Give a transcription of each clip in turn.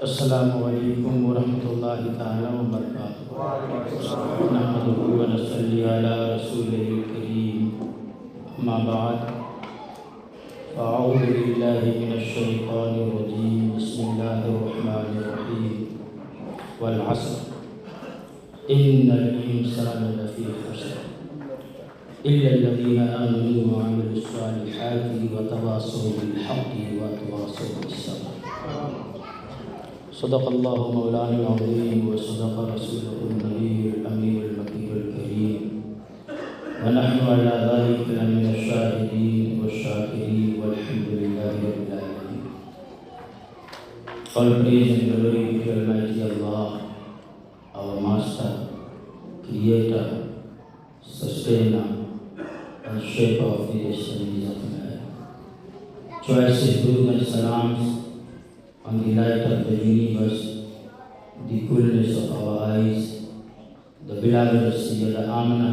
अस्सलामु अलैकुम वरहमतुल्लाहि तआला व बरकातुहू। नहमदुहु व नसल्ली अला रसूलिहिल करीम। अम्मा बाद, अऊज़ु बिल्लाहि मिनश शैतानिर रजीम। बिस्मिल्लाहिर रहमानिर रहीम। वल अस्र इन्नल इंसाना लफ़ी खुस्र इल्लल्लज़ीना आमनू व अमिलुस सालिहाति व तवासौ बिल हक़्क़ि व तवासौ बिस सब्र। सदक़ल्लाहु मौलाना अज़ीम व सदक़ रसूलुहुन नबियुल अमीनुल मकीनुल करीम व नहनु अला ज़ालिका लमिनश शाहिदीन व शाकिरीन वल्हम्दुलिल्लाहि रब्बिल आलमीन। All praise and glory to Almighty Allah, our Master, Creator, Sustainer, and Shaper of the destinies of man. Choicest durood and salams on the light of the universe, the coolness of our eyes, the beloved Sayyida Amina,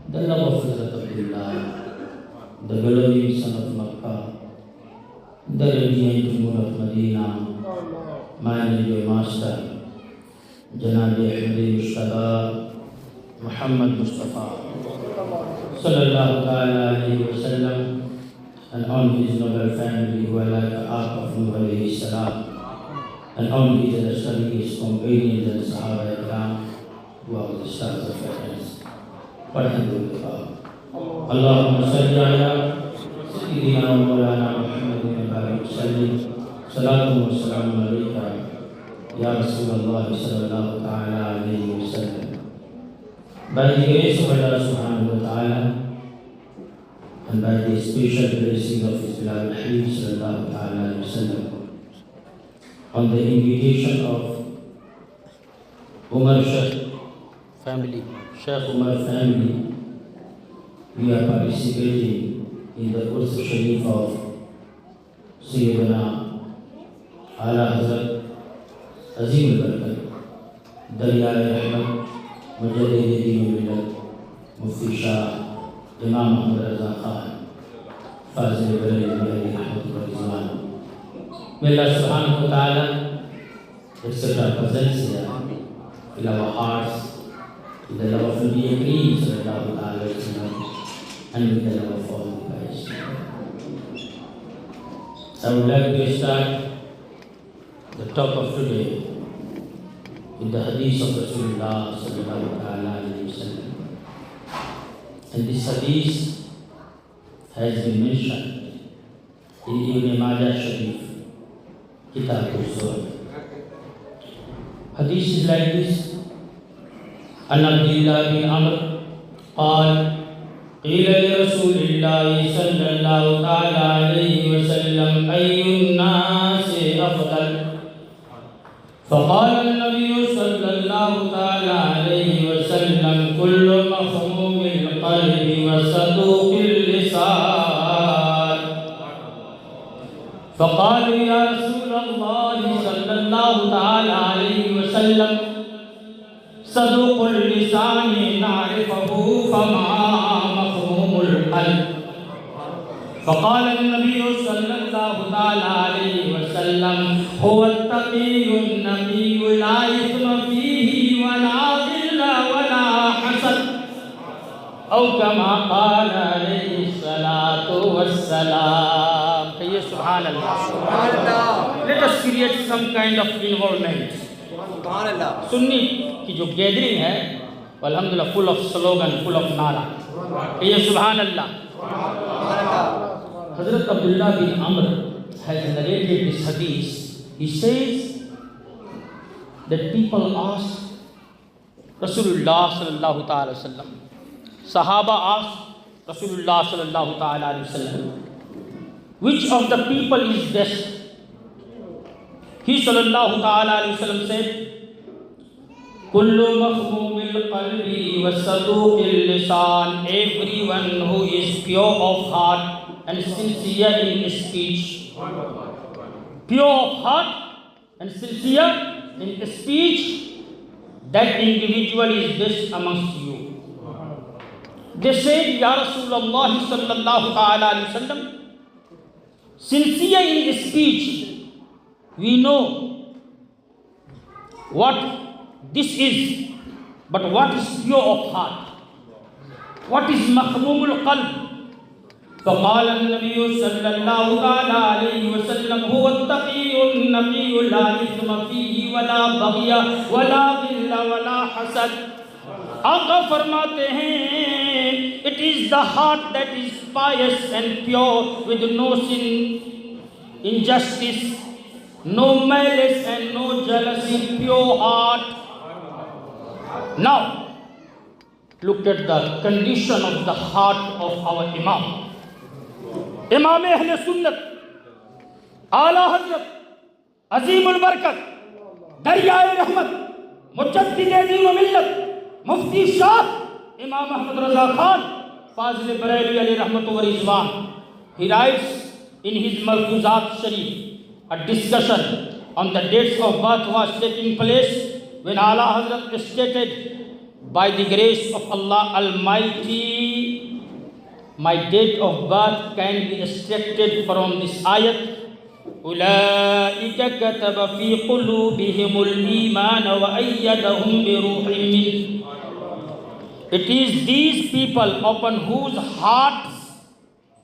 the love of Hazrat Abdullah, the beloved son of Makkah, the radiant moon of Medina, mine and your master, Janabi Ahmadi Mushtaba, Muhammad Mustafa, Sallallahu Alaihi Wasallam, and on his noble family who are like the Ark of Nuh alayhi salam, and on his illustrious companions and Sahaba Ikram, who are the stars of reference. Alhamdulillah. Allahumma salli ala Sayyidina wa Mawlana Muhammadin wa barik wa sallim. Salatu wa salamu alayka Ya Rasulullah sallallahu ta'ala alayhi wa sallam. By the grace of Allah subhanahu wa ta'ala, and by the special blessing of His beloved Habib sallallahu alaihi wasallam, on the invitation of Umar Sheikh family, we are participating in the Urs Sharif of Sayyidina Ala Hazrat Azim al-Barakat Darya Ahmad Mujaddid Din Millat Mufti Shah Imam Muhammad Raza Khan Fazil Bareli Rahmatullah. May Allah subhanahu wa ta'ala accept our presence here, fill our hearts with the love of Nabi Kareem sallallahu alaihi wasallam and with the love of all the Christ. I would like to start the talk of today with the hadith of Rasulullah sallallahu alaihi wasallam. And this hadith has been mentioned in Ibn Majah Sharif, Kitab al-Zuhd. Hadith is like this. An Abdullah bin Amr قال قيل لرسول الله صلى الله تعالى عليه وسلم أي الناس أفضل فقال النبي صلى الله تعالى عليه وسلم كل مخموم القلب وصدوق اللسان فقالوا يا رسول الله صلى الله تعالى عليه وسلم صدوق اللسان نعرفه فما مخموم القلب فقال النبي صلى الله تعالى عليه وسلم هو التقي النقي لا إثم فيه ولا غل ولا حسد أو كما قال عليه الصلاة والسلام. Subhan Allah. Let us create some kind of involvement. Sunni की जो gathering है, alhamdulillah, full of slogan, full of nara. Subhan Allah. Hazrat Abdullah bin Amr has narrated this hadith. He says that people asked Rasulullah sallallahu ta'ala wasallam, Sahaba asked Rasulullah sallallahu ta'ala wasallam, which of the people is best? He sallallahu ta'ala wasallam said, Kullu makhmumil qalbi wa saduqil lisan, everyone who is pure of heart and sincere in speech. Pure of heart and sincere in speech, that individual is best amongst you. They said, Ya Rasulullah sallallahu ta'ala alayhi wasallam, sincere in speech, we know what this is, but what is pure of heart? What is makhmumul qalb? فقال النبي صلى الله عليه وسلم هو التقي النقي لا إثم فيه ولا بغي ولا غل ولا حسد. आका फरमाते हैं, it is the heart that is pious and pure with no sin, injustice, no malice and no jealousy, pure heart. Now look at the condition of the heart of our Imam. इमाम अहले सुन्नत आला हजरत अजीमुल बरकत दरियाए रहमत मुजद्दिद दीन व मिल्लत मुफ्ती शाह इमाम अहमद रजा खान फाजिल बरेलवी अलैहि रहमत व Rizwan, he writes in his Malfuzat Sharif a discussion on the dates of birth was taking place when Ala Hazrat stated, by the grace of Allah Almighty, my date of birth can be extracted from this ayat. أولئك كتب في قلوبهم الإيمان وأيدهم بروح منه. It is these people upon whose hearts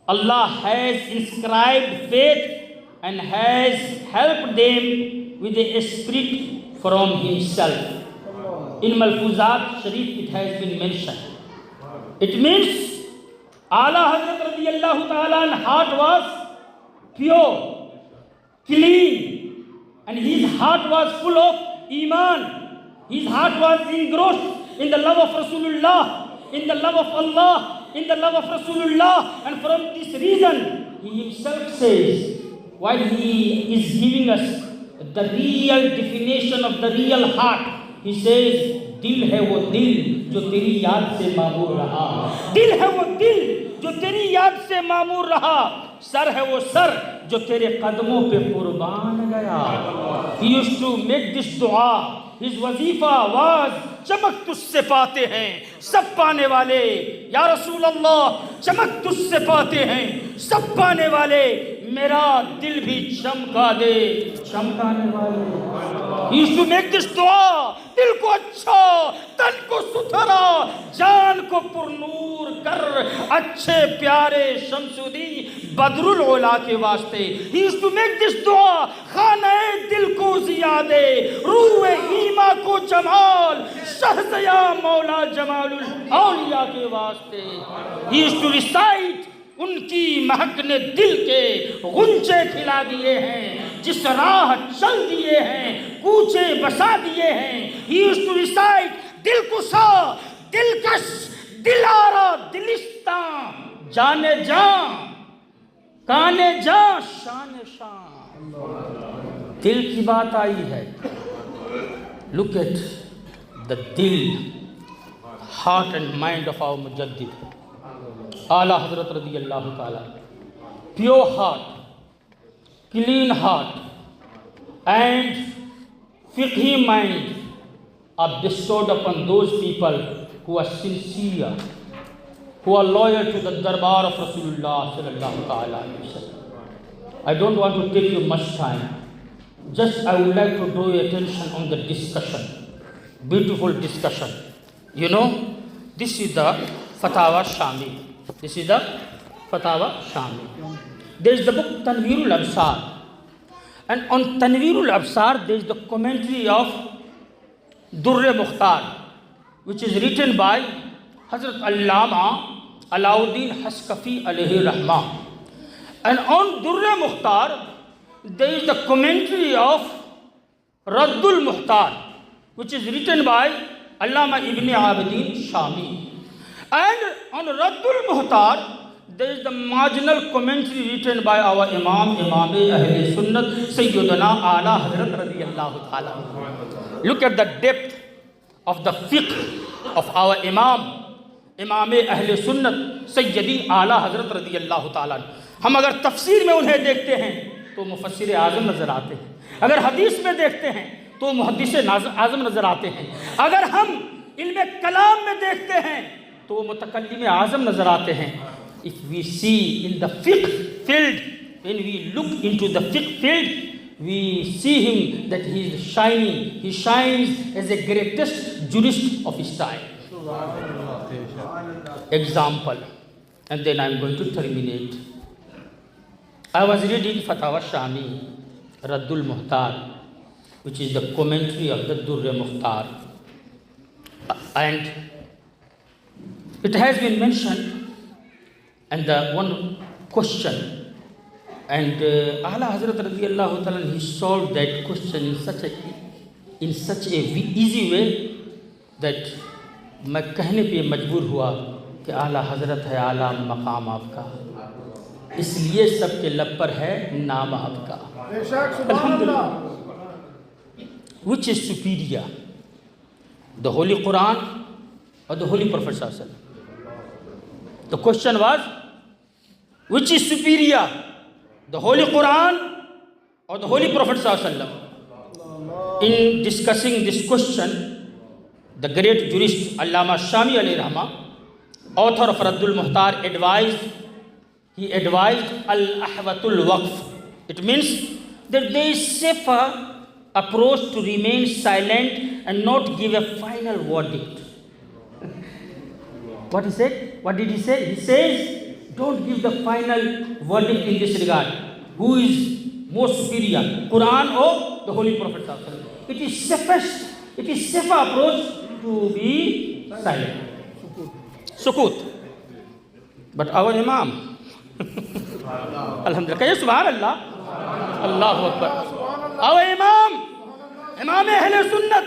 Allah has inscribed faith and has helped them with a spirit from Himself. In Malfuzat Sharif it has been mentioned. It means Ala Hazrat radiyallahu ta'ala heart was pure, clean, and his heart was full of Iman. His heart was engrossed in the love of Rasulullah, in the love of Allah, in the love of Rasulullah. And from this reason, he himself says, while he is giving us the real definition of the real heart, he says, दिल है वो दिल जो तेरी याद से मामूर रहा, दिल है वो दिल जो तेरी याद से मामूर रहा, सर है वो सर जो तेरे कदमों पे कुर्बान गया. He used to make this dua. His वजीफा was, चमक तुझसे पाते हैं सब पाने वाले, या रसूल अल्लाह चमक तुझसे पाते हैं सब पाने वाले, मेरा दिल भी चमका दे चमकाने वाले. He used to make this dua. दिल को अच्छा, तन को सुथरा, जान को पुरनूर कर, अच्छे प्यारे शमसुद्दीन बदरुल उला के वास्ते. He used to make this dua. खाने दिल को ज़ियादे, रूए ईमा को जमाल, शहज़या मौला जमालुल औलिया के वास्ते. He used to recite, उनकी महक ने दिल के गुंजे खिला दिए हैं, जिस राह चल दिए हैं कूचे बसा दिए हैं. He used to recite, Dilkusha दिलकश दिलारा दिलिस्ता, जाने जा काने जा शान शान. दिल की बात आई है. Look at the dil, heart and mind of our Mujaddid Ala Hazrat radiyallahu ta'ala. Pure heart, clean heart and fiqhi mind are bestowed upon those people who are sincere, who are loyal to the darbar of Rasulullah sallallahu ta'ala alayhi wa sallam. I don't want to take you much time. Just I would like to draw your attention on the discussion, beautiful discussion. You know, this is the Fatawa Shami. This is the Fatawa Shami. There is the book Tanveerul Absar. And on Tanveerul Absar, there is the commentary of Durr-e Mukhtar, which is written by Hazrat Allama Alauddin Haskafi alayhi rahmah. And on Durr-e Mukhtar, there is the commentary of Raddul Mukhtar, which is written by Allama Ibn Abidin Shami. And on Raddul Mukhtar, there is the marginal commentary written by our Imam Ahl Sunnat Sayyidina Ala Hazrat radiyallahu ta'ala. Look at the depth of the fiqh of our Imam Ahl Sunnat Sayyidi Ala Hazrat radiyallahu ta'ala. हम अगर तफसीर में उन्हें देखते हैं तो मुफस्सिर आज़म नज़र आते हैं, अगर हदीस में देखते हैं तो मुहद्दिस आज़म नज़र आते हैं, अगर हम इल्म कलाम में देखते हैं तो मुतकल्लिम आज़म नज़र आते हैं. If we see in the fiqh field, when we look into the fiqh field, we see him that he is shining. He shines as the greatest jurist of his time. Example, and then I am going to terminate. I was reading Fatawa Shami, Raddul Muhtar, which is the commentary of the Durr Mukhtar. And it has been mentioned, and the one question, and A'la Hazrat radiyallahu ta'ala, he solved that question in such a easy way that मैं कहने पे मजबूर हुआ कि आला हज़रत है, आला मकाम आपका, इसलिए सबके लब पर है नाम आपका. Alhamdulillah. Which is superior, the Holy Quran or the Holy Prophet Sallallahu Alaihi Wasallam? The question was, which is superior, the Holy Quran or the Holy Prophet Sallallahu Alaihi Wasallam? In discussing this question, the great jurist Allama Shami alayhi rahma, author of Raddul Muhtar, advised Al-Ahwatul Waqf. It means that there is safer approach to remain silent and not give a final verdict. What he said? What did he say? He says, don't give the final verdict in this regard. Who is more superior, Quran or the Holy Prophet Sallallahu Alaihi Wasallam? It is safest, it is safer approach to be silent. Sukut. But our Imam, Alhamdulillah, can you subhanallah? Allahu Akbar. Our Imam Ahl Sunnat,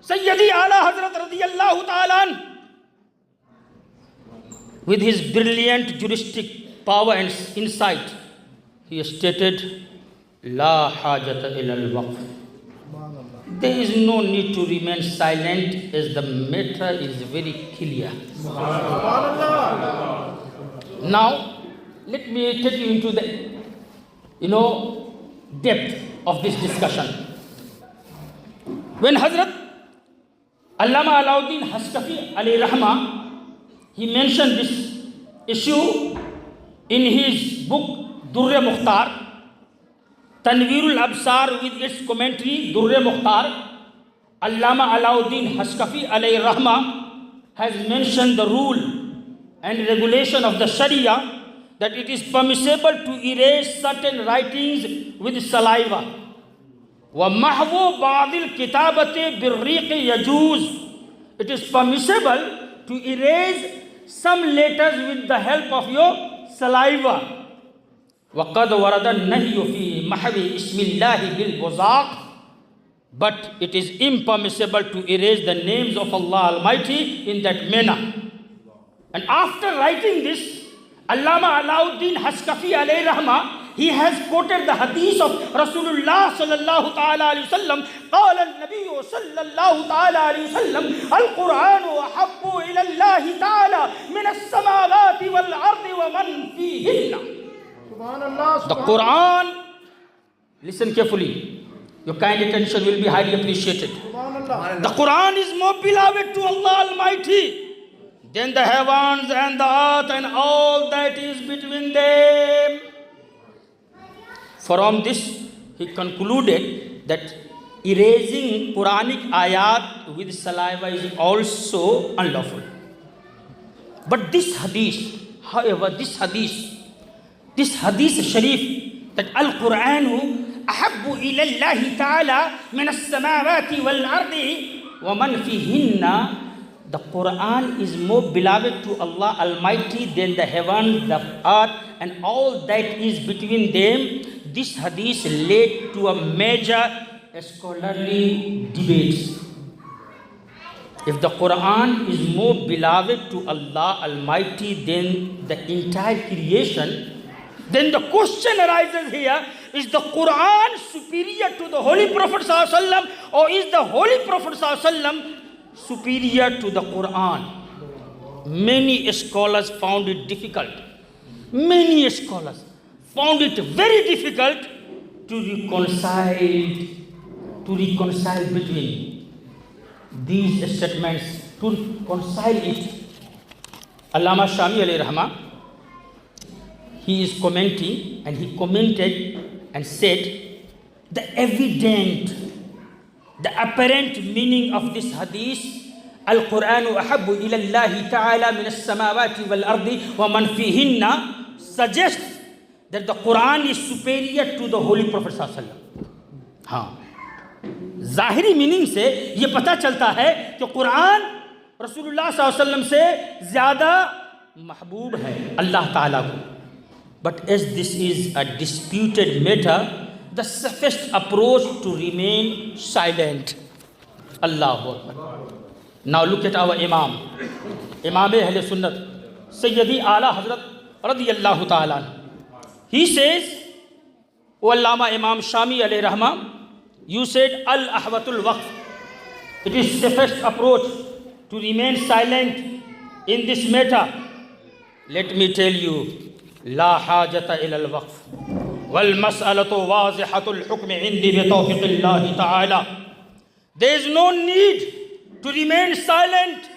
Sayyidi A'la Hazrat radiyallahu ta'ala, with his brilliant juristic power and insight, he stated, La hajata ila al-waqf. There is no need to remain silent as the matter is very clear. Now, let me take you into the, depth of this discussion. When Hazrat Allama Alauddin Hashkafi alayhi rahma, he mentioned this issue in his book Durr Mukhtar, Tanveerul Absar with its commentary Durr Mukhtar. Allama Alauddin Hashkafi alayhi rahma has mentioned the rule and regulation of the Sharia that it is permissible to erase certain writings with saliva. وَمَحْوُ بَعْضِ الْكِتَابَةِ بِالرِّيقِ يَجُوزُ. It is permissible to erase some letters with the help of your saliva. وَقَدْ وَرَدَ النَّهْيُ فِي مَحْوِ إِسْمِ اللَّهِ بِالْبُزَاقِ. But it is impermissible to erase the names of Allah Almighty in that manner. And after writing this, Allama Alauddin Hashkafi alayhi rahma, he has quoted the hadith of Rasulullah sallallahu ta'ala alayhi wasallam. قال النبي صلى الله تعالى عليه وسلم القرآن أحب إلى الله تعالى من السماوات والأرض ومن فيهن. The Quran, listen carefully, your kind attention will be highly appreciated. The Quran is more beloved to Allah Almighty than the heavens and the earth and all that is between them. From this, he concluded that erasing Quranic ayat with saliva is also unlawful. But this hadith, however, this hadith sharif, that Al-Qur'anu ahabbu ila Allah ta'ala min as-samawati wal-ardi wa man fihinna, the Quran is more beloved to Allah Almighty than the heaven, the earth and all that is between them. This hadith led to a major scholarly debate. If the Quran is more beloved to Allah Almighty than the entire creation, then the question arises here, is the Quran superior to the Holy Prophet Sallallahu Alaihi Wasallam, or is the Holy Prophet Sallallahu Alaihi Wasallam superior to the Quran? Many scholars found it difficult. Many scholars found it very difficult to reconcile between these statements, to reconcile it. Allama Shami alayhi rahma, he is commenting and he commented and said the evident, the apparent meaning of this hadith, Al-Qur'anu ahabbu ila Allahi ta'ala min as-samawati wal-ardi wa man fihinna, suggests that the Quran is superior to the Holy Prophet sallallahu alaihi wasallam. हाँ, ज़ाहिरी meaning से ये पता चलता है कि कुरान रसूलुल्लाह सल्लल्लाहु अलैहि वसल्लम से ज़्यादा महबूब है अल्लाह ताला को. But as this is a disputed matter, the safest approach to remain silent. Allahu Akbar. Now look at our Imam Ahl Sunnat, Sayyidi Ala Hazrat radiyallahu ta'ala. He says, O Allama Imam Shami alayhi rahma, you said Al-Ahwatul Waqf. It is safest approach to remain silent in this matter. Let me tell you, La hajata ila al-waqf wal mas'alatu wazihatul hukm indi bi tawfiqillahi ta'ala. There is no need to remain silent.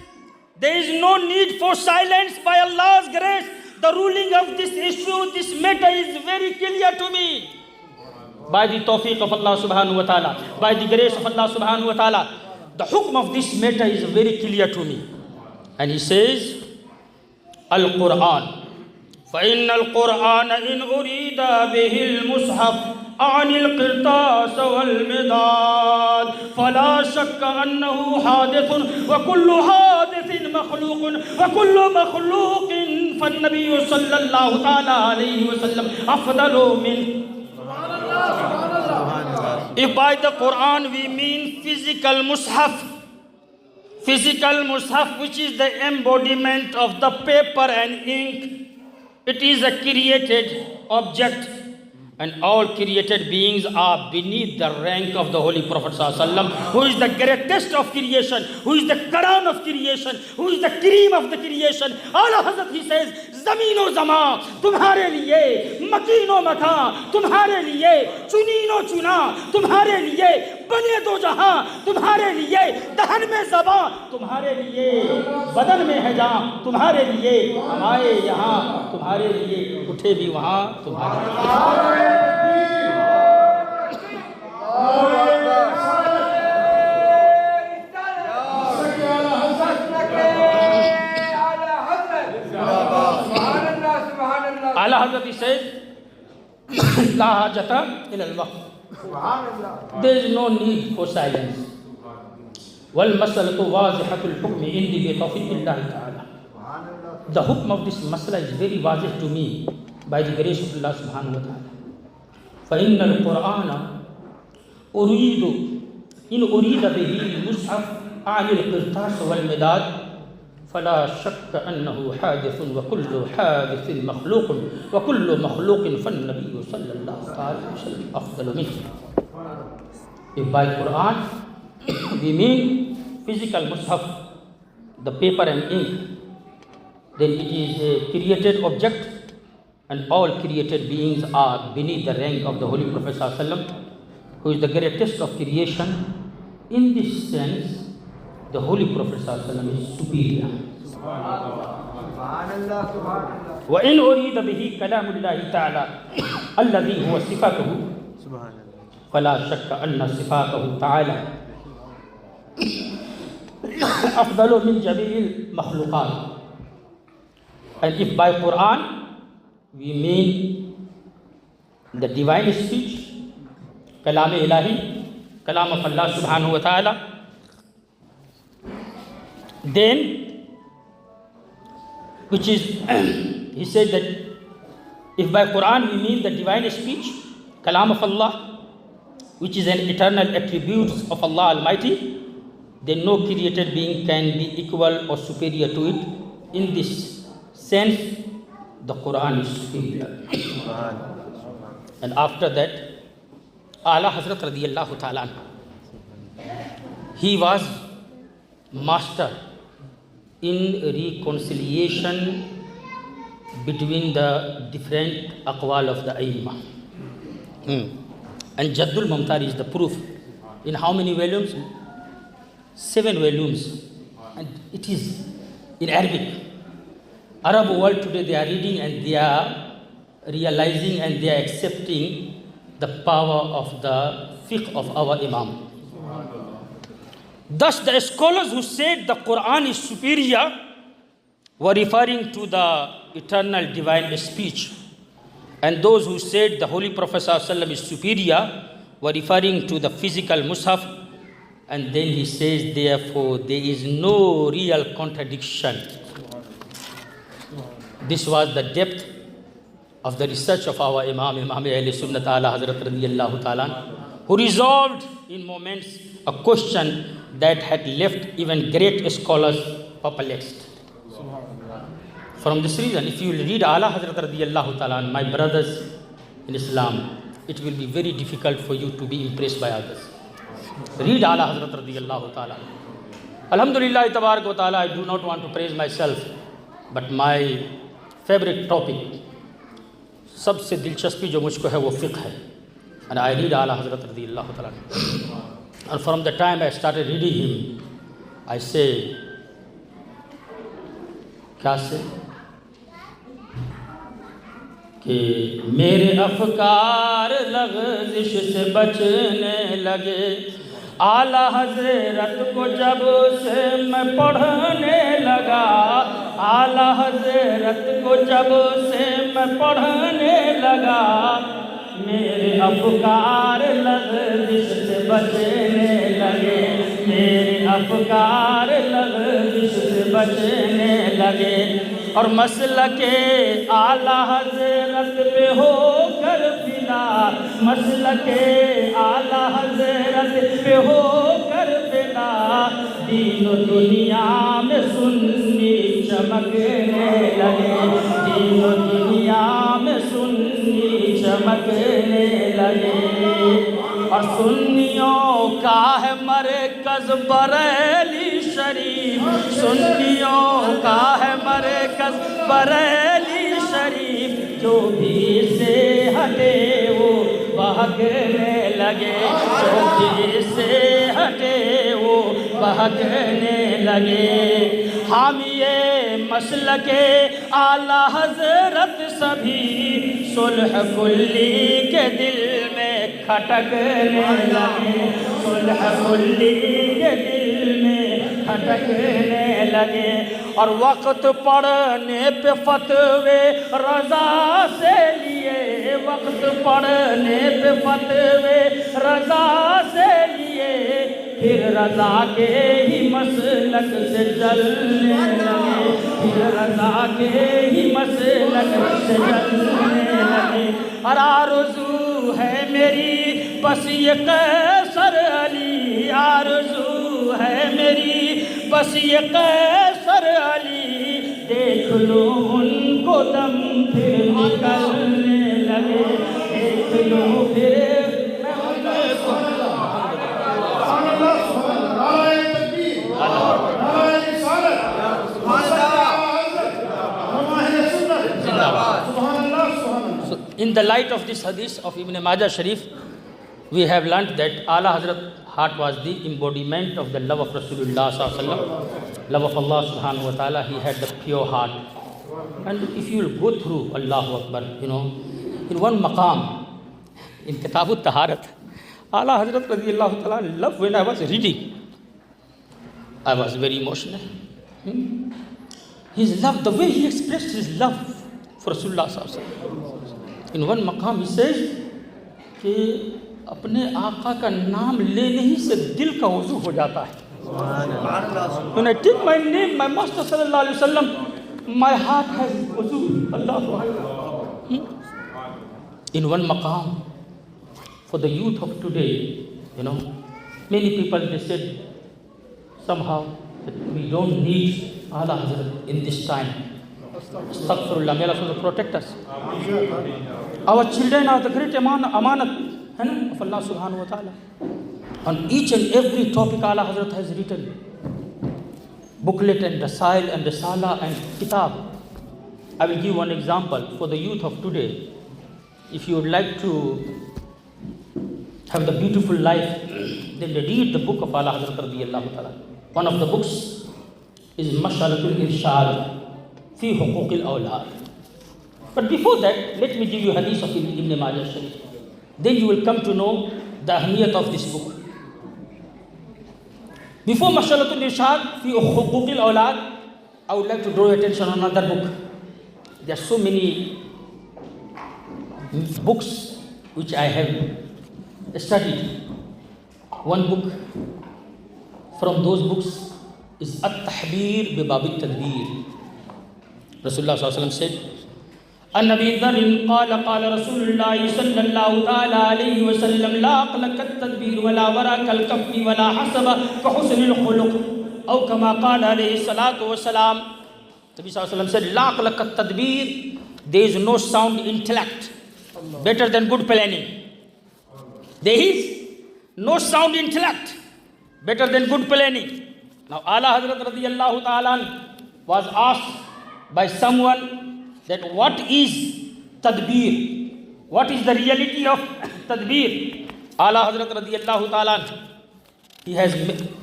There is no need for silence by Allah's grace. The ruling of this issue, this matter is very clear to me. By the tawfiq of Allah subhanahu wa ta'ala, by the grace of Allah subhanahu wa ta'ala, the hukm of this matter is very clear to me. And he says, Al-Quran. فَإِنَّ الْقُرْآنَ إِنْ أُرِيدَ بِهِ الْمُصْحَفِ عَنِ الْقِرْطَاسِ وَالْمِدَادِ فَلَا شَكَّ أَنَّهُ حَادِثٌ وَكُلُّ حَادِثٍ مَخْلُوقٌ وَكُلُّ مَخْلُوقٍ فَالنَّبِيُّ صَلَّى اللَّهُ تَعَالَى عَلَيْهِ وَسَلَّمَ أَفْضَلُ مِنْهُ. If by the Quran we mean physical mushaf, which is the embodiment of the paper and ink, it is a created object, and all created beings are beneath the rank of the Holy Prophet ﷺ, who is the greatest of creation, who is the Quran of creation, who is the cream of the creation. Ala Hazrat, he says, Zameen o Zama, tumhare liye, Makin o Maka, tumhare liye, Chunin o Chuna, tumhare liye, Bane do Jahan, tumhare liye, Dahan mein Zaba, tumhare liye, Badan mein hai Jahan, tumhare liye, hum aaye yahan, tumhare liye, uthe bhi wahan, tumhare liye. Ala Hazrat, he says, La hajata ila al-waqf. There is no need for silence. Wal masalatu wazihatul hukmi indi bi tawfiqillahi ta'ala. The hukm of this masala is very wazih to me by the grace of Allah subhanahu wa ta'ala. فَإِنَّ الْقُرْآنَ إِنْ أُرِيدَ بِهِ الْمُصْحَفِ عَنِ الْقِرْطَاسِ وَالْمِدَادِ فَلَا شَكَّ أَنَّهُ حَادِثٌ وَكُلُّ حَادِثٍ مَخْلُوقٌ وَكُلُّ مَخْلُوقٍ فَالنَّبِيُّ صَلَّى اللَّهُ عَلَيْهِ وَسَلَّمَ أَفْضَلُ مِنْهُ. If by Quran we mean physical mushaf, the paper and ink, then it is a created object, and all created beings are beneath the rank of the Holy Prophet ﷺ, who is the greatest of creation. In this sense, the Holy Prophet ﷺ is superior. وَإِنْ أُرِيدَ بِهِ كَلَامُ اللَّهِ تَعَالَى الَّذِي هُوَ صِفَاتُهُ فَلَا شَكَّ أَنَّ صِفَاتَهُ تَعَالَى أَفْضَلُ مِنْ جَمِيعِ الْمَخْلُوقَاتِ. And if by Quran we mean the divine speech, kalam ilahi, kalam of Allah subhanahu wa ta'ala, then, which is, he said that if by Quran we mean the divine speech, kalam of Allah, which is an eternal attribute of Allah Almighty, then no created being can be equal or superior to it. In this sense, the Quran is superior. And after that, Ala Hazrat radiyallahu ta'ala, he was master in reconciliation between the different aqwal of the Aimah. And Jaddul Mumtar is the proof. In how many volumes? 7 volumes. And it is in Arabic. Arab world today, they are reading and they are realizing and they are accepting the power of the fiqh of our Imam. Thus, the scholars who said the Quran is superior were referring to the eternal divine speech, and those who said the Holy Prophet ﷺ is superior were referring to the physical mushaf. And then he says, therefore, there is no real contradiction. This was the depth of the research of our Imam Ahl Sunnat Ala Hazrat radiyallahu ta'ala, who resolved in moments a question that had left even great scholars perplexed. From this reason, if you will read Ala Hazrat radiyallahu ta'ala, my brothers in Islam, it will be very difficult for you to be impressed by others. Read Ala Hazrat radiyallahu ta'ala. Alhamdulillah tabarak wa ta'ala, I do not want to praise myself, but my favorite topic, सबसे दिलचस्पी जो मुझको है वो फ़िक़्ह है. And I read Ala Hazrat radiyallahu ta'ala. And from the time I started reading him, I say, क्या से? कि मेरे अफ़कार लग़ज़िश से बचने लगे, आला हज़रत को जब से मैं पढ़ने लगा, आला हज़रत को जब से मैं पढ़ने लगा, मेरे अफ़कार लग़ज़िश से बचने लगे, मेरे अफ़कार लग़ज़िश से बचने लगे. और मसलके आला हज़रत पे हो कर फिदा, मसलके आला हज़रत पे हो कर फिदा, दीनो दुनिया में सुन्नी चमकने लगे, दीनो दुनिया में सुन्नी चमकने लगे. और सुन्नियों का है मरकज़ बरेली शरीफ, सुन्नियों का है मरकज़ बरेली शरीफ, जो भी से हटे वो बहकने लगे, जो भी से हटे वो बहकने लगे. हामिये मसलके आला हज़रत सभी सुलह कुल्ली के दिल में खटकने लगे, सुलह कुल्ली के दिल में खटकने लगे. और वक्त पढ़ने पे फतवे रज़ा से लिए, वक्त पढ़ने पे फतवे रज़ा से लिए, फिर रज़ा के ही मसलक से चलने लगे, फिर रज़ा के ही मसलक से चलने लगे. और आरज़ू है मेरी बस ये कैसर अली, आरज़ू है मेरी बस ये कैसर अली, देख लो उनको दम फिर निकलने लगे, देख लो फिर In the light of this hadith of Ibn Majah Sharif, we have learnt that Ala Hazrat heart was the embodiment of the love of Rasulullah Sallallahu Alaihi Wasallam, love of Allah Subhanahu Wa Ta'ala. He had the pure heart. And if you will go through Allahu Akbar, in one maqam, in Kitabut Taharat, Ala Hazrat Radiyallahu Ta'ala love, when I was reading, I was very emotional. His love, the way he expressed his love for Rasulullah Sallallahu Alaihi Wasallam. In one maqam he says कि अपने आका का नाम लेने ही से दिल का वज़ू हो जाता है. When I take my name, my Master Sallallahu Alaihi Wasallam, my heart has wuzu. Allahu Akbar. In one maqam, for the youth of today, many people, they said somehow that we don't need Ala Hazrat in this time. Astaghfirullah, may Allah protect us. Our children are the great amanat of Allah Subhanahu Wa Ta'ala. On each and every topic Ala Hazrat has written booklet and rasail and risala and kitab. I will give one example for the youth of today. If you would like to have the beautiful life, then read the book of Ala Hazrat radiyallahu ta'ala. One of the books is Mash'alatul Irshad fi Huquq al-Awlad. But before that, let me give you hadith of Ibn Majah Sharif. then you will come to know the ahmiyat of this book. Before Mashalatul Irshad fi Huquqil Awlad, I would like to draw your attention on another book. There are so many books which I have studied. One book from those books is At-Tahbir bi Bab At-Tadbir. Rasulullah sallallahu alaihi wasallam said, "An Abi Dharr qala qala Rasulullah sallallahu ta'ala alayhi wa sallam la aqla kat-tadbir wa la wara kal-kaffi wa la hasaba ka husn al-khuluq aw kama qala alayhi salatu wa salam." Nabi sallallahu alaihi wasallam said, "La aqla kat-tadbir." There is no sound intellect better than good planning. There is no sound intellect better than good planning. Now, Ala Hazrat radiyallahu ta'ala was asked by someone that what is tadbir? What is the reality of tadbir? Ala Hazrat radiyallahu ta'ala, he has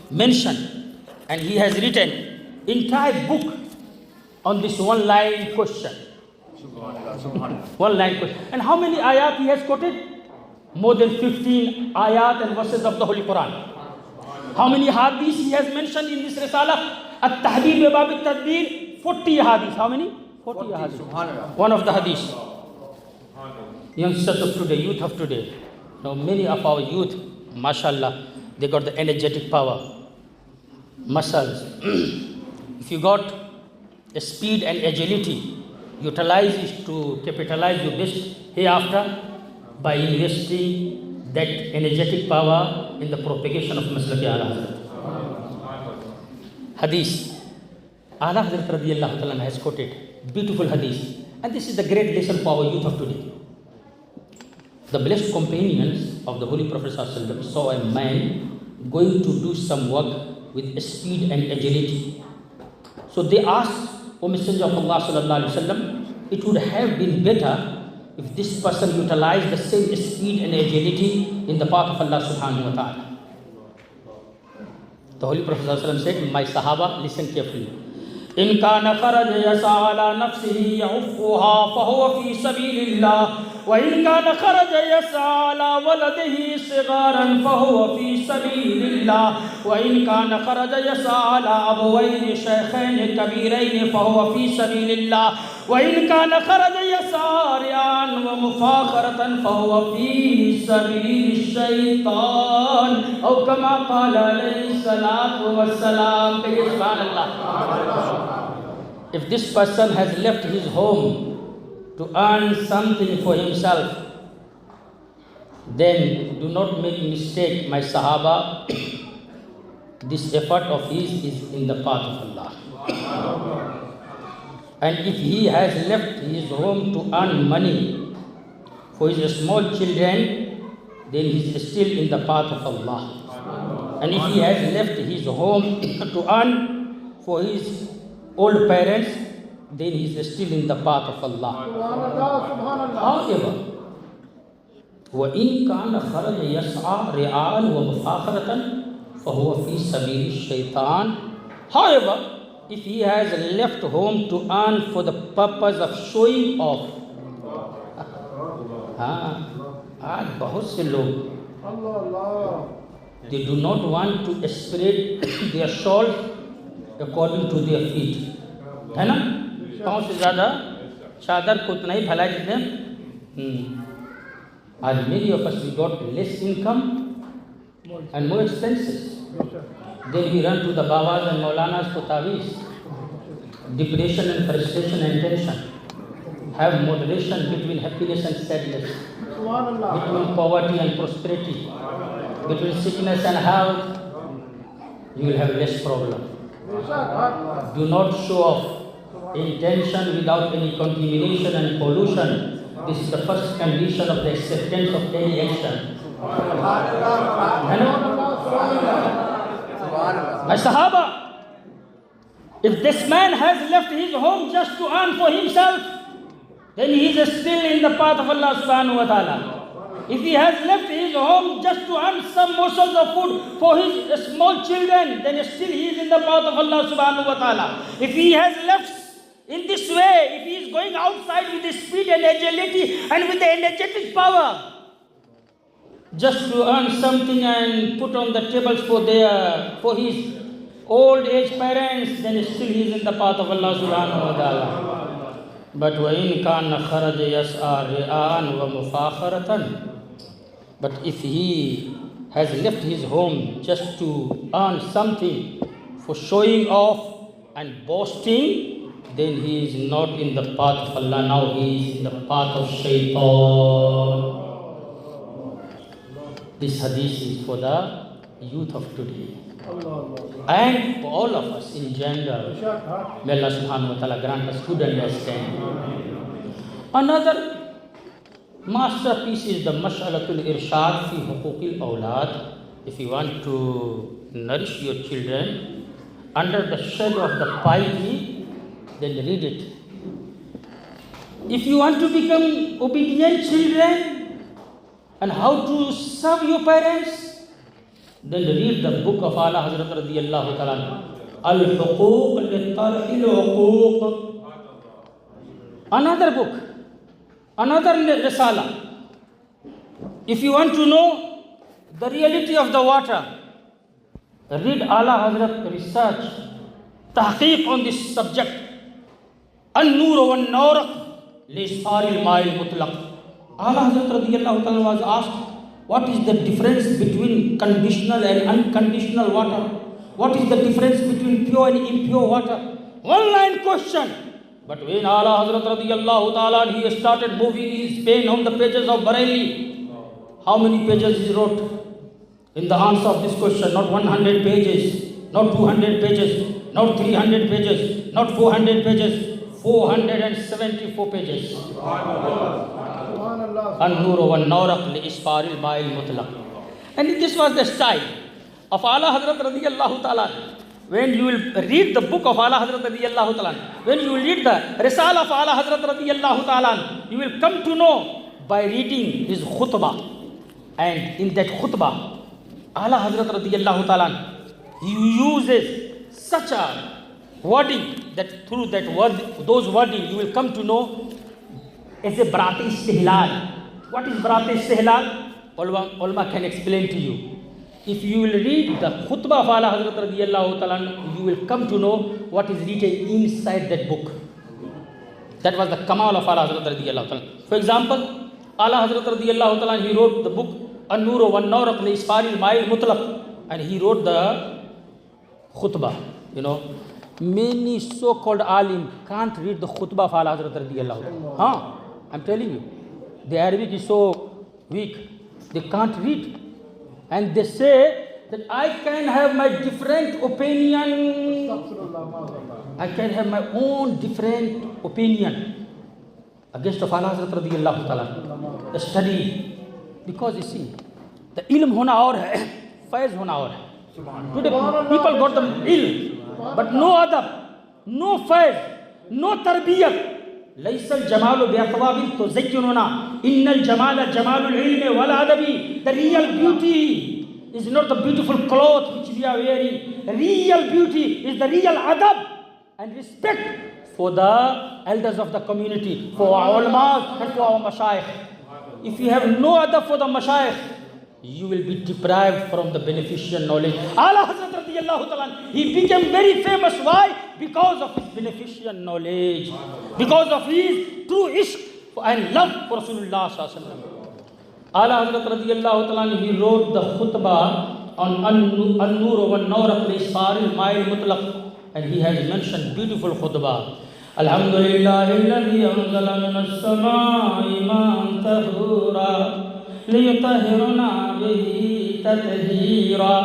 mentioned and he has written entire book on this one line question. One line question. And how many ayat he has quoted? More than 15 ayat and verses of the Holy Quran. How many hadiths he has mentioned in this Risala? At-Tahbir bi Bab At-Tadbir, 40 hadiths. How many? 40 hadiths. One of the hadiths. Youngsters of today, youth of today. Now many of our youth, mashallah, they got the energetic power, muscles. If you got a speed and agility, utilize it to capitalize your best hereafter by investing that energetic power in the propagation of Maslaki Ala Hazrat. Hadith. Ala Hazrat radiyallahu ta'ala has quoted beautiful hadith. And this is the great lesson for our youth of today. The blessed companions of the Holy Prophet ﷺ saw a man going to do some work with speed and agility. So they asked, O Messenger of Allah sallallahu alaihi wasallam, it would have been better if this person utilized the same speed and agility in the path of Allah subhanahu wa ta'ala. The Holy Prophet ﷺ said, my Sahaba, listen carefully. إن كان خرج يسعى على نفسه يعفها فهو في سبيل الله وإن كان خرج يسعى على ولده صغارا فهو في سبيل الله وإن كان خرج يسعى على أبوين شيخين كبيرين فهو في سبيل الله وإن كان خرج يسعى رياء ومفاخرة فهو في سبيل الشيطان أو كما قال عليه الصلاة والسلام. سبحان Allah. If this person has left his home to earn something for himself, then do not make mistake, my Sahaba. This effort of his is in the path of Allah. And if he has left his home to earn money for his small children, then he is still in the path of Allah. And if he has left his home to earn for his old parents, then he is still in the path of Allah. However, وَإِن كَانَ خَرَجَ يَسْعَى رِعَاءً وَمُفَاخَرَةً فَهُوَ فِي سَبِيلِ الشَّيْطَانِ. However, if he has left home to earn for the purpose of showing off, आज बहुत से लोग, they do not want to spread their shawl according to their feet, है ना? पाँव से ज़्यादा चादर को उतना ही फैलाए देते हैं. As many of us, we got less income and more expenses. Then we run to the Babas and Maulanas for taweez. Depression and frustration and tension. Have moderation between happiness and sadness, between poverty and prosperity, between sickness and health. You will have less problem. Do not show off intention without any contamination and pollution. This is the first condition of the acceptance of any action. My Sahaba, if this man has left his home just to earn for himself, then he is still in the path of Allah subhanahu wa ta'ala. If he has left his home just to earn some morsels of food for his small children, then still he is in the path of Allah subhanahu wa ta'ala. If he has left in this way, if he is going outside with the speed and agility and with the energetic power, just to earn something and put on the tables for his old age parents, then still he is in the path of Allah subhanahu wa ta'ala. But وَإِنْ كَانَ خَرَجَ يَسْعَى رِئَاءً وَمُفَاخَرَةً. But if he has left his home just to earn something for showing off and boasting, then he is not in the path of Allah. Now he is in the path of shaitan. This hadith is for the youth of today and for all of us in general. May Allah subhanahu wa ta'ala grant us good understanding. Another masterpiece is the Mash'alatul Irshad fi Huquqil Awlad. If you want to nourish your children under the shadow of the piety, then read it. If you want to become obedient children and how to serve your parents, then read the book of Ala Hazrat radiyallahu ta'ala, Al-Huquq li-Tarhil Huquq. Another book, another risala. If you want to know the reality of the water, read Ala Hazrat research, tahqiq on this subject, An-Nur wa-Nawraq li-Isfaril Ma'il Mutlaq. Ala Hazrat radiyallahu ta'ala was asked, what is the difference between conditional and unconditional water? What is the difference between pure and impure water? One line question. But when Ala Hazrat radiyallahu ta'ala, he started moving his pen on the pages of Bareilly, how many pages he wrote in the answer of this question? Not 100 pages, not 200 pages, not 300 pages, not 400 pages, 474 pages. An-Nur wa-Nawraq li-Isfaril Ma'il Mutlaq. And this was the style of Ala Hazrat radiyallahu ta'ala. When you will read the book of Ala Hazrat radiyallahu ta'ala, when you will read the Risala of Ala Hazrat radiyallahu ta'ala, you will come to know by reading his khutbah. And in that khutbah, Ala Hazrat radiyallahu ta'ala, he uses such a wording that through that word, those wording, you will come to know as a Brat Istihlal. What is Brat Istihlal? Ulama can explain to you. If you will read the khutbah of Ala Hazrat radiyallahu ta'ala, you will come to know what is written inside that book. That was the kamal of Ala Hazrat radiyallahu ta'ala. For example, Ala Hazrat radiyallahu ta'ala, he wrote the book An-Nur wa-Nawraq li-Isfaril Ma'il Mutlaq, and he wrote the khutbah. You know, many so-called alim can't read the khutbah of Ala Hazrat radiyallahu ta'ala. I'm telling you, the Arabic is so weak, they can't read. And they say that I can have my different opinion, I can have my own different opinion against of Ala Hazrat radiyallahu ta'ala. The study, because you see, the ilm hona aur hai, faiz hona aur hai. Today people got the ilm, but no adab, no faiz, no tarbiyat. ليس الجمال بأثواب تزيننا إن الجمال جمال العلم والأدب. The real beauty is not the beautiful clothes which we are wearing. Real beauty is the real adab and respect for the elders of the community, for our ulama and for our mashayikh. If you have no adab for the mashayikh, you will be deprived from the beneficial knowledge. Ala Hazrat radiyallahu ta'ala, he became very famous. Why? Because of his beneficial knowledge, because of his true ishq and love for Rasulullah sallallahu alaihi wasallam. Ala Hazrat radiyallahu ta'ala, he wrote the khutbah on An-Nur wa-Nawraq li-Isfaril Ma'il Mutlaq, and he has mentioned beautiful khutbah. Alhamdulillahi alladhi anzala minas samaa'i ma'an tahura ليطهرنا به تطهيرا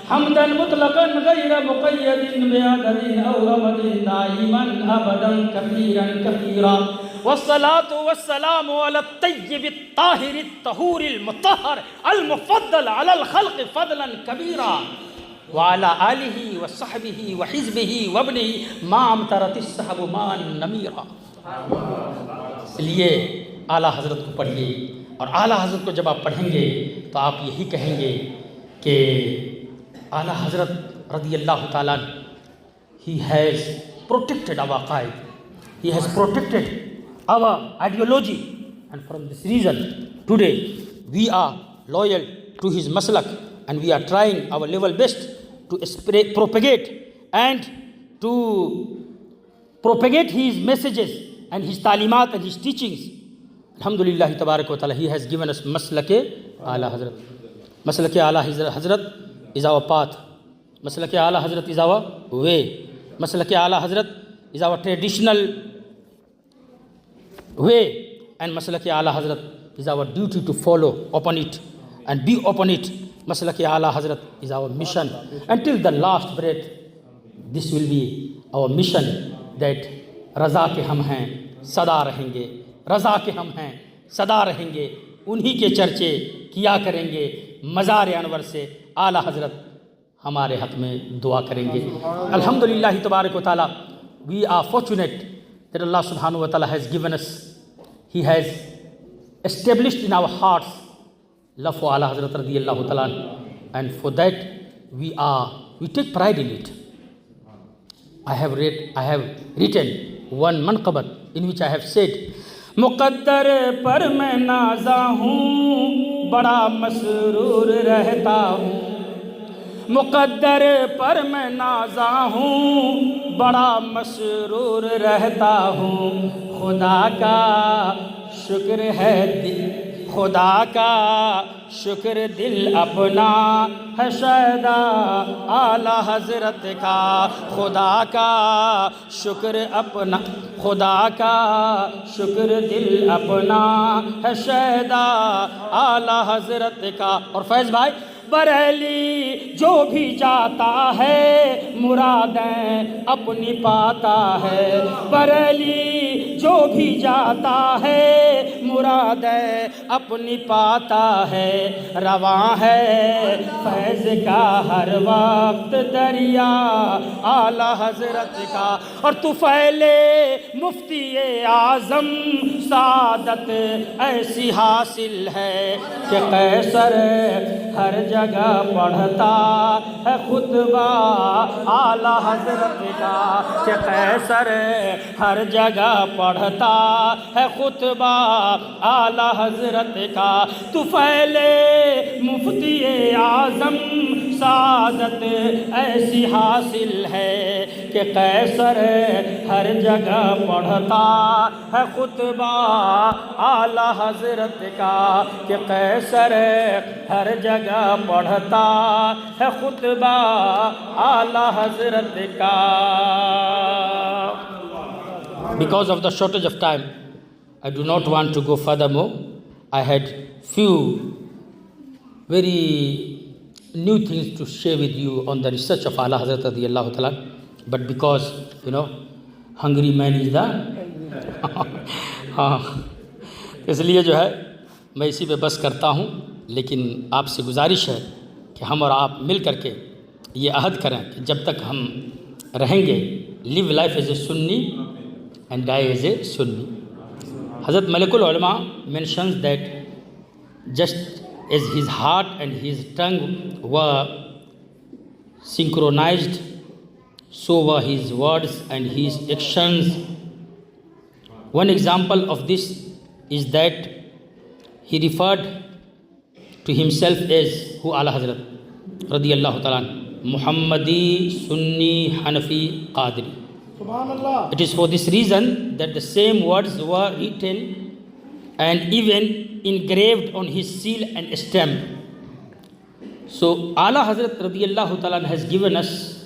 حمدا مطلقا غير مقيد بعدد أو رمد دائما أبدا كثيرا كثيرا والصلاة والسلام على الطيب الطاهر الطهور المطهر المفضل على الخلق فضلا كبيرا وعلى آله وصحبه وحزبه وابنه ما أمطرت السحب ماء نميرا. इसलिए आला हज़रत को पढ़िए, और आला हज़रत को जब आप पढ़ेंगे तो आप यही कहेंगे कि आला हज़रत रज़ियल्लाहु ताला he has protected our aqaid, he has protected our ideology, and from this reason today we are loyal to his maslak, and we are trying our level best to propagate his messages and his talimat and his teachings. Alhamdulillah tabarak wa ta'ala, he has given us Maslak-e Ala Hazrat. Maslak-e Ala Hazrat is our path. Maslak-e Ala Hazrat is our way. Maslak-e Ala Hazrat is our traditional way, and Maslak-e Ala Hazrat is our duty to follow upon it and be upon it. Maslak-e Ala Hazrat is our mission until the last breath. This will be our mission, that रज़ा के हम हैं सदा रहेंगे, रज़ा के हम हैं सदा रहेंगे, उन्हीं के चर्चे किया करेंगे, मज़ार अनवर से आला हज़रत हमारे हक़ में दुआ करेंगे। अल्हम्दुलिल्लाह तबारक व तआला, we are fortunate that Allah subhanahu wa ta'ala has given us, He has established in our hearts love for Ala Hazrat radiyallahu ta'ala, and for that we take pride in it. I have written one manqabat in which I have said, मुक़द्दर पर मैं नाज़ा हूँ, बड़ा मसरूर रहता हूँ। मुक़द्दर पर मैं नाज़ा हूँ, बड़ा मसरूर रहता हूँ। खुदा का शुक्र है, खुदा का शुक्र दिल अपना है शैदा आला हज़रत का। खुदा का शुक्र अपना, खुदा का शुक्र दिल अपना है शैदा आला हज़रत का। और फैज़ भाई, बरेली जो भी जाता है मुरादें अपनी पाता है। बरेली जो भी जाता है मुरादें अपनी पाता है। रवां है फैज़ का हर वक्त दरिया आला हज़रत का। और तुफ़ैले मुफ्ती आज़म सादत ऐसी हासिल है कि कैसर हर जगह पढ़ता है खुतबा आला हज़रत का। कि कैसर हर जगह पढ़ता है खुतबा आला हज़रत का। तुफ़ैले मुफ्ती आज़म सादत ऐसी हासिल है कि कैसर हर जगह पढ़ता है खुतबा आला हज़रत का। कि कैसर हर जगह पढ़ता है खुतबा आला हज़रत का। Because of the shortage of time, I do not want to go furthermore. I had few very new things to share with you on the research of Ala Hazrat radiyallahu ta'ala, but because hungry man is the इसलिए जो है मैं इसी पे बस करता हूँ। लेकिन आपसे गुजारिश है कि हम और आप मिल करके ये अहद करें कि जब तक हम रहेंगे, live life as a Sunni and die as a Sunni. Hazrat Malikul Ulama mentions that just as his heart and his tongue were synchronized, so were his words and his actions. One example of this is that he referred to himself as who Ala Hazrat radiyallahu ta'ala, Muhammadi, Sunni, Hanafi, Qadri. Subhanallah. It is for this reason that the same words were written and even engraved on his seal and stamp. So Ala Hazrat radiyallahu ta'ala has given us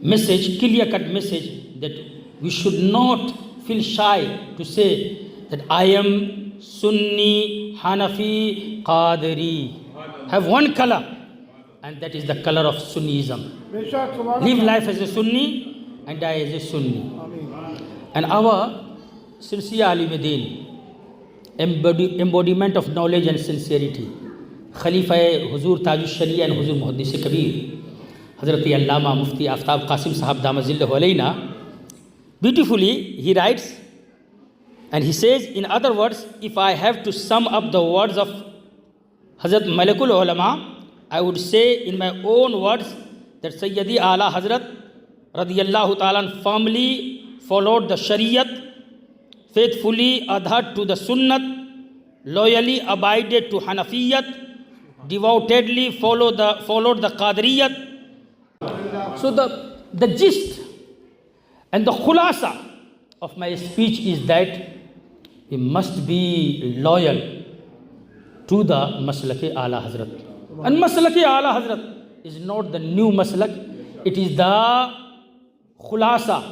message, clear-cut message, that we should not feel shy to say that I am Sunni, Hanafi, Qadri. Have one color, and that is the color of Sunnism. Live life as a Sunni and die as a Sunni. And our sincere Alim-e-Din, embodiment of knowledge and sincerity, Khalifa Huzur Tajush Sharia and Huzur Muhaddis Kabir, Hazrat Allama Mufti Aftab Qasim Sahab Damazillahu Alayna, beautifully he writes and he says, in other words, if I have to sum up the words of Hazrat Malikul Ulama, I would say in my own words that Sayyidi Ala Hazrat radiyallahu ta'ala firmly followed the Shariat, faithfully adhered to the Sunnat, loyally abided to Hanafiyat, devotedly followed the Qadiriyat. So the gist and the khulasa of my speech is that we must be loyal to the Maslak Ala Hazrat. And Maslak Ala Hazrat is not the new Maslak, it is the khulasa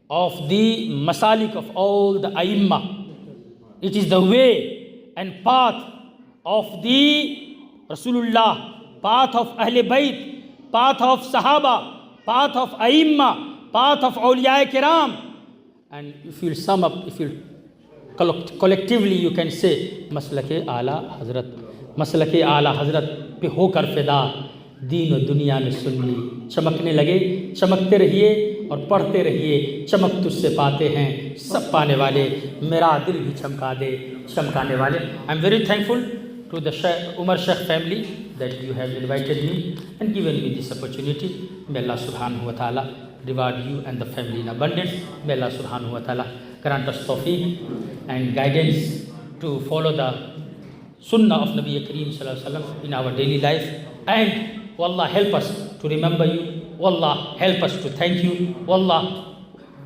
of the masalik of all the Aimma. It is the way and path of the Rasulullah, path of Ahle Bayt, path of Sahaba, path of Aimma, path of Awliya Kiram. And if you sum up, if you collectively you can say Maslak Ala Hazrat. Maslak Ala Hazrat पे होकर फिदा दीन और दुनिया में सुन्नी चमकने लगे, चमकते रहिए और पढ़ते रहिए, चमक तुझसे पाते हैं सब पाने वाले, मेरा दिल भी चमका दे चमकाने वाले. I am very thankful to the Umar Sheikh family that you have invited me and given me this opportunity. May Allah subhanahu wa ta'ala reward you and the family in abundance. May Allah subhanahu wa ta'ala grant us tawfiq and guidance to follow the sunnah of Nabi Kareem sallallahu alaihi wasallam in our daily life. And Wallah, help us to remember you. Wallah, help us to thank you. Wallah,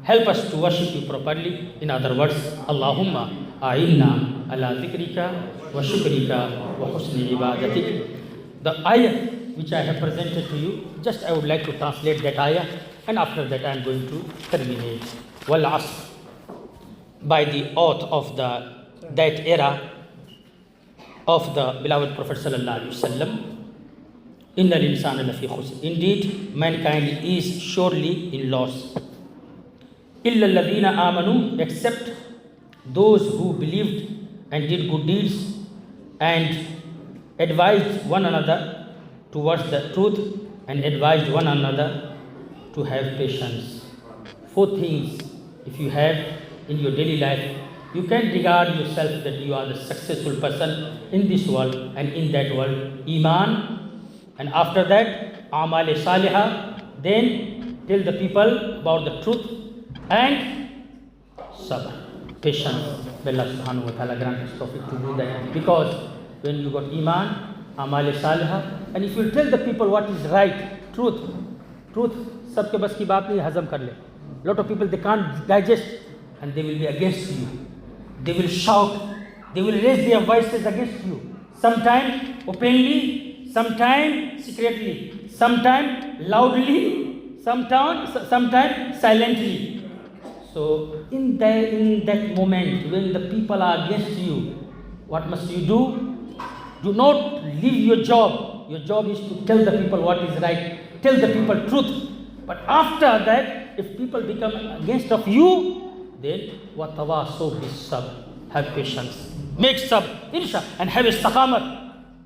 help us to worship you properly. In other words, Allahumma a'inna ala dhikrika wa shukrika wa husni ibadatik. The ayah which I have presented to you, just I would like to translate that ayah, and after that I am going to terminate. Wal asr, by the oath of that era of the beloved Prophet sallallahu alaihi wasallam, innal insana lafi khusr. Indeed, mankind is surely in loss. Illa alladhina amanu, except those who believed and did good deeds and advised one another towards the truth and advised one another to have patience. 4 things if you have in your daily life, you can regard yourself that you are the successful person in this world and in that world. Iman, and after that amal salihah, then tell the people about the truth, and sabr, patience. May Allah subhanahu wa ta'ala grant us tawfiq to do that, because when you got iman, amal salihah, and if you tell the people what is right, truth, sabke bas ki baat nahi, hazam kar le. Lot of people, they can't digest and they will be against you. They will shout, they will raise their voices against you. Sometimes openly, sometimes secretly, sometimes loudly, sometimes silently. So in that moment when the people are against you, what must you do? Do not leave your job. Your job is to tell the people what is right, tell the people truth. But after that, if people become against of you, then watawasaw bis-sabr, have patience, make sabr, insha, and have istiqamat.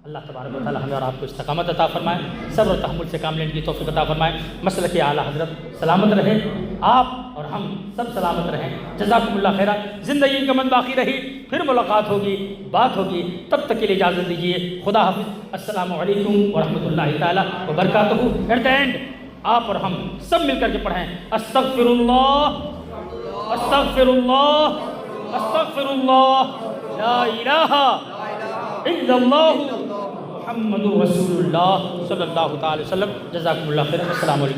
Allah तबारक व तआला हमें और आपको इस्तिकामत अता फरमाए, सब्र और तहम्मुल से काम लेने की तौफीक अता फरमाए. मसलक आला हज़रत सलामत रहे, आप और हम सब सलामत रहें. जज़ाकुमुल्लाह खैरा. ज़िंदगी का मन बाकी रही, फिर मुलाकात होगी, बात होगी, तब तक के लिए इजाज़त दीजिए. खुदा हाफ़िज़. अस्सलामु अलैकुम व रहमतुल्लाहि तआला व बरकातहू. एट द एंड आप और हम सब मिलकर के पढ़ें अस्तग़फ़िरुल्लाह, अस्तग़फ़िरुल्लाह, अस्तग़फ़िरुल्लाह, ला इलाहा इल्लल्लाह मुहम्मदुर रसूलुल्लाह सल्लल्लाहु अलैहि वसल्लम. जज़ाकुमुल्लाह खैर. अस्सलामु अलैकुम.